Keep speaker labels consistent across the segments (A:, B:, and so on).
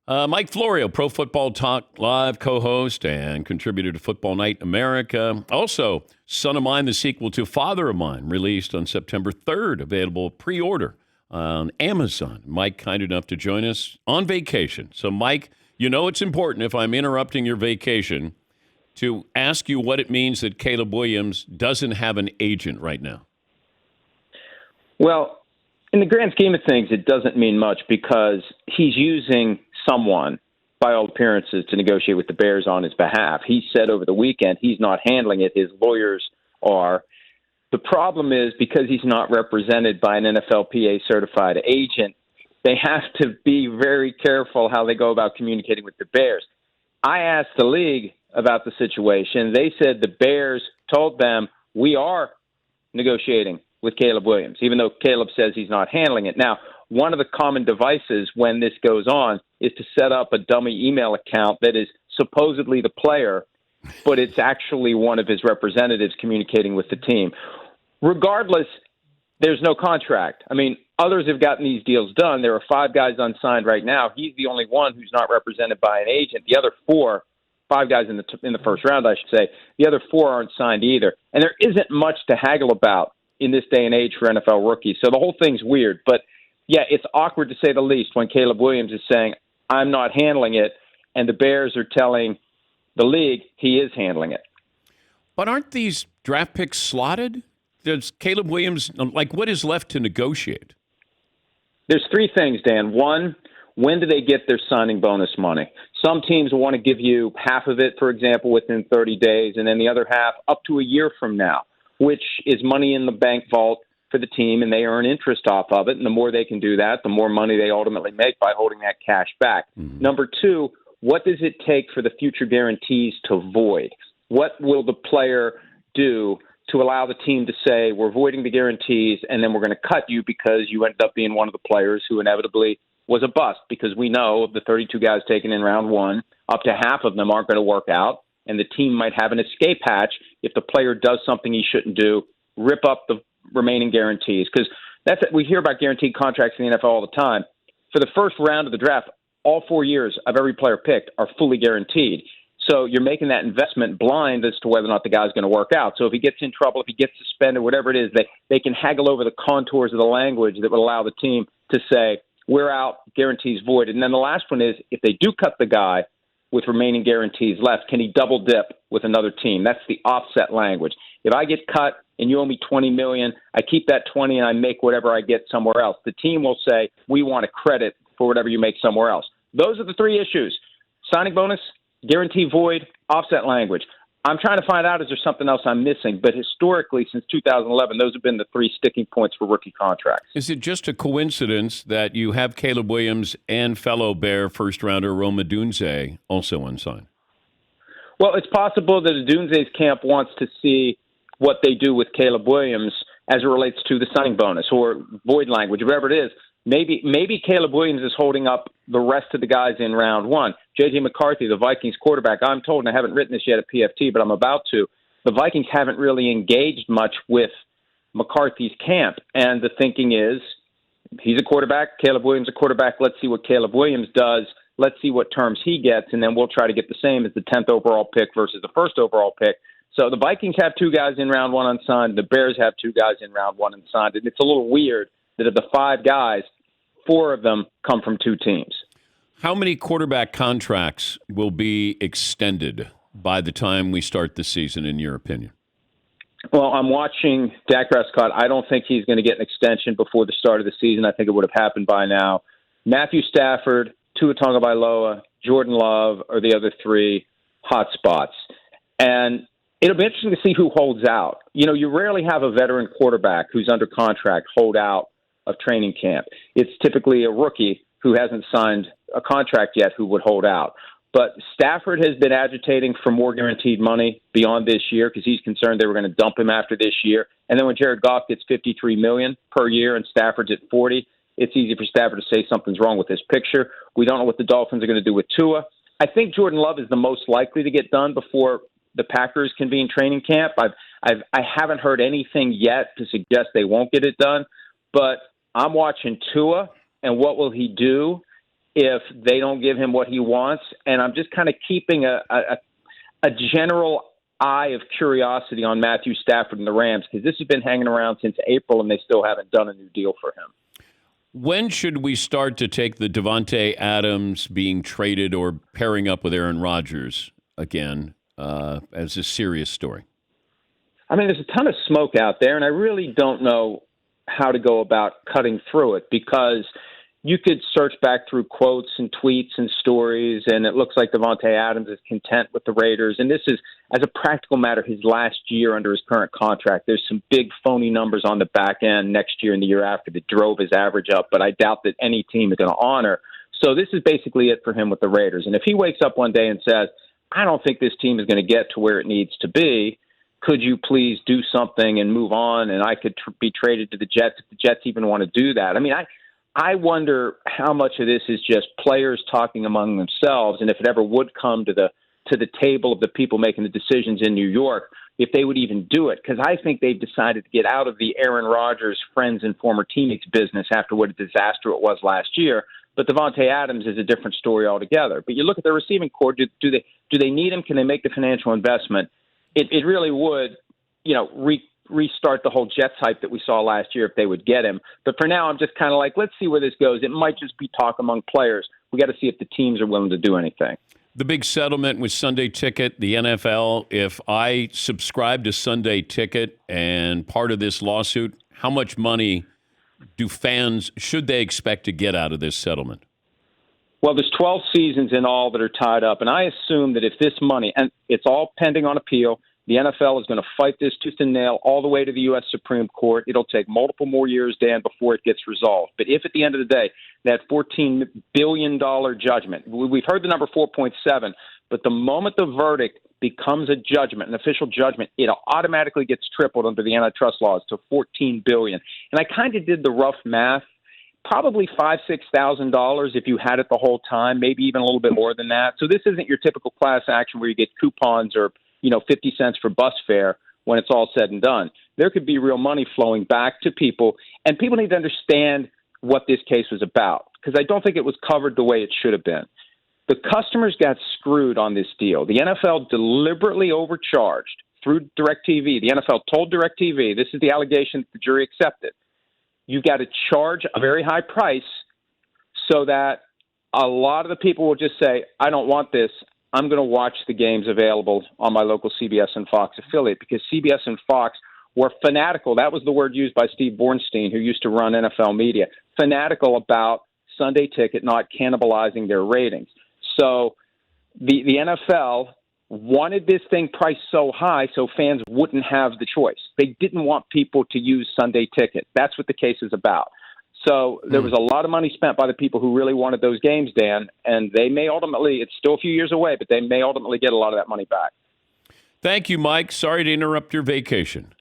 A: Mike Florio, Pro Football Talk Live co-host and contributor to Football Night in America. Also, Son of Mine, the sequel to Father of Mine, released on September 3rd, available pre-order on Amazon. Mike, kind enough to join us on vacation. So, Mike, you know it's important if I'm interrupting your vacation to ask you what it means that Caleb Williams doesn't have an agent right now.
B: Well, in the grand scheme of things, it doesn't mean much because he's using someone, by all appearances, to negotiate with the Bears on his behalf. He said over the weekend he's not handling it. His lawyers are. The problem is because he's not represented by an NFLPA certified agent, they have to be very careful how they go about communicating with the Bears. I asked the league about the situation. They said the Bears told them, we are negotiating with Caleb Williams, even though Caleb says he's not handling it. Now, one of the common devices when this goes on is to set up a dummy email account that is supposedly the player, but it's actually one of his representatives communicating with the team. Regardless, there's no contract. I mean, others have gotten these deals done. There are 5 guys unsigned right now. He's the only one who's not represented by an agent. The other 5 guys in the first round, I should say, the other 4 aren't signed either. And there isn't much to haggle about in this day and age for NFL rookies. So the whole thing's weird. But, yeah, it's awkward to say the least when Caleb Williams is saying, I'm not handling it, and the Bears are telling the league he is handling it.
A: But aren't these draft picks slotted? Does Caleb Williams, what is left to negotiate?
B: There's 3 things, Dan. One, when do they get their signing bonus money? Some teams will want to give you half of it, for example, within 30 days, and then the other half up to a year from now, which is money in the bank vault for the team, and they earn interest off of it. And the more they can do that, the more money they ultimately make by holding that cash back. Mm-hmm. Number 2, what does it take for the future guarantees to void? What will the player do to allow the team to say, we're voiding the guarantees, and then we're going to cut you because you ended up being one of the players who inevitably was a bust? Because we know of the 32 guys taken in round 1, up to half of them aren't going to work out, and the team might have an escape hatch if the player does something he shouldn't do, rip up the remaining guarantees. Because we hear about guaranteed contracts in the NFL all the time. For the first round of the draft, all 4 years of every player picked are fully guaranteed. So you're making that investment blind as to whether or not the guy's going to work out. So if he gets in trouble, if he gets suspended, whatever it is, they can haggle over the contours of the language that would allow the team to say, we're out, guarantees voided. And then the last one is, if they do cut the guy with remaining guarantees left, can he double dip with another team? That's the offset language. If I get cut and you owe me $20 million, I keep that 20 and I make whatever I get somewhere else. The team will say, we want a credit for whatever you make somewhere else. Those are the 3 issues: signing bonus, guarantee void, offset language. I'm trying to find out, is there something else I'm missing? But historically, since 2011, those have been the 3 sticking points for rookie contracts.
A: Is it just a coincidence that you have Caleb Williams and fellow Bear first-rounder Rome Odunze also unsigned?
B: Well, it's possible that Odunze's camp wants to see what they do with Caleb Williams as it relates to the signing bonus or void language, whatever it is. Maybe Caleb Williams is holding up the rest of the guys in round 1. J.J. McCarthy, the Vikings quarterback, I'm told, and I haven't written this yet at PFT, but I'm about to, the Vikings haven't really engaged much with McCarthy's camp. And the thinking is, he's a quarterback, Caleb Williams a quarterback, let's see what Caleb Williams does, let's see what terms he gets, and then we'll try to get the same as the 10th overall pick versus the 1st overall pick. So the Vikings have 2 guys in round 1 unsigned, the Bears have 2 guys in round 1 unsigned, and it's a little weird that of the 5 guys, 4 of them come from 2 teams.
A: How many quarterback contracts will be extended by the time we start the season, in your opinion?
B: Well, I'm watching Dak Prescott. I don't think he's going to get an extension before the start of the season. I think it would have happened by now. Matthew Stafford, Tua Tagovailoa, Jordan Love are the other 3 hot spots. And it'll be interesting to see who holds out. You know, you rarely have a veteran quarterback who's under contract hold out of training camp. It's typically a rookie who hasn't signed a contract yet who would hold out. But Stafford has been agitating for more guaranteed money beyond this year because he's concerned they were going to dump him after this year. And then when Jared Goff gets $53 million per year and Stafford's at $40, it's easy for Stafford to say something's wrong with this picture. We don't know what the Dolphins are going to do with Tua. I think Jordan Love is the most likely to get done before the Packers convene training camp. I haven't heard anything yet to suggest they won't get it done, but I'm watching Tua and what will he do. if they don't give him what he wants. And I'm just kind of keeping a general eye of curiosity on Matthew Stafford and the Rams, because this has been hanging around since April and they still haven't done a new deal for him.
A: When should we start to take the Devonte Adams being traded or pairing up with Aaron Rodgers again as a serious story?
B: I mean, there's a ton of smoke out there, and I really don't know how to go about cutting through it, because you could search back through quotes and tweets and stories, and it looks like Devonte Adams is content with the Raiders. And this is, as a practical matter, his last year under his current contract. There's some big phony numbers on the back end next year and the year after that drove his average up, but I doubt that any team is going to honor. So this is basically it for him with the Raiders. And if he wakes up one day and says, I don't think this team is going to get to where it needs to be, could you please do something and move on, and I could be traded to the Jets if the Jets even want to do that? I mean, I wonder how much of this is just players talking among themselves, and if it ever would come to the table of the people making the decisions in New York, if they would even do it. Because I think they've decided to get out of the Aaron Rodgers friends and former teammates business after what a disaster it was last year. But Devonte Adams is a different story altogether. But you look at their receiving core, do they need him? Can they make the financial investment? It really would, restart the whole Jets hype that we saw last year if they would get him. But for now, I'm just kind of like, let's see where this goes. It might just be talk among players. We got to see if the teams are willing to do anything.
A: The big settlement with Sunday Ticket, the NFL, if I subscribe to Sunday Ticket and part of this lawsuit, how much money do fans, should they expect to get out of this settlement?
B: Well, there's 12 seasons in all that are tied up, and I assume that if this money, and it's all pending on appeal, the NFL is going to fight this tooth and nail all the way to the U.S. Supreme Court. It'll take multiple more years, Dan, before it gets resolved. But if at the end of the day, that $14 billion judgment, we've heard the number 4.7, but the moment the verdict becomes a judgment, an official judgment, it automatically gets tripled under the antitrust laws to $14 billion. And I kind of did the rough math. Probably $5,000-$6,000 if you had it the whole time, maybe even a little bit more than that. So this isn't your typical class action where you get coupons or 50 cents for bus fare when it's all said and done. There could be real money flowing back to people, and people need to understand what this case was about, because I don't think it was covered the way it should have been. The customers got screwed on this deal. The NFL deliberately overcharged through DirecTV. The NFL told DirecTV, this is the allegation that the jury accepted, you got to charge a very high price so that a lot of the people will just say, I don't want this. I'm going to watch the games available on my local CBS and Fox affiliate, because CBS and Fox were fanatical. That was the word used by Steve Bornstein, who used to run NFL media, fanatical about Sunday Ticket not cannibalizing their ratings. So the NFL wanted this thing priced so high so fans wouldn't have the choice. They didn't want people to use Sunday Ticket. That's what the case is about. So there was a lot of money spent by the people who really wanted those games, Dan, and they may ultimately, it's still a few years away, but they may ultimately get a lot of that money back.
A: Thank you, Mike. Sorry to interrupt your vacation.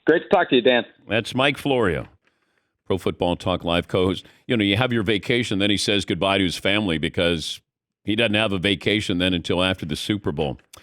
B: Great to talk to you, Dan.
A: That's Mike Florio, Pro Football Talk Live co-host. You have your vacation, then he says goodbye to his family because he doesn't have a vacation then until after the Super Bowl.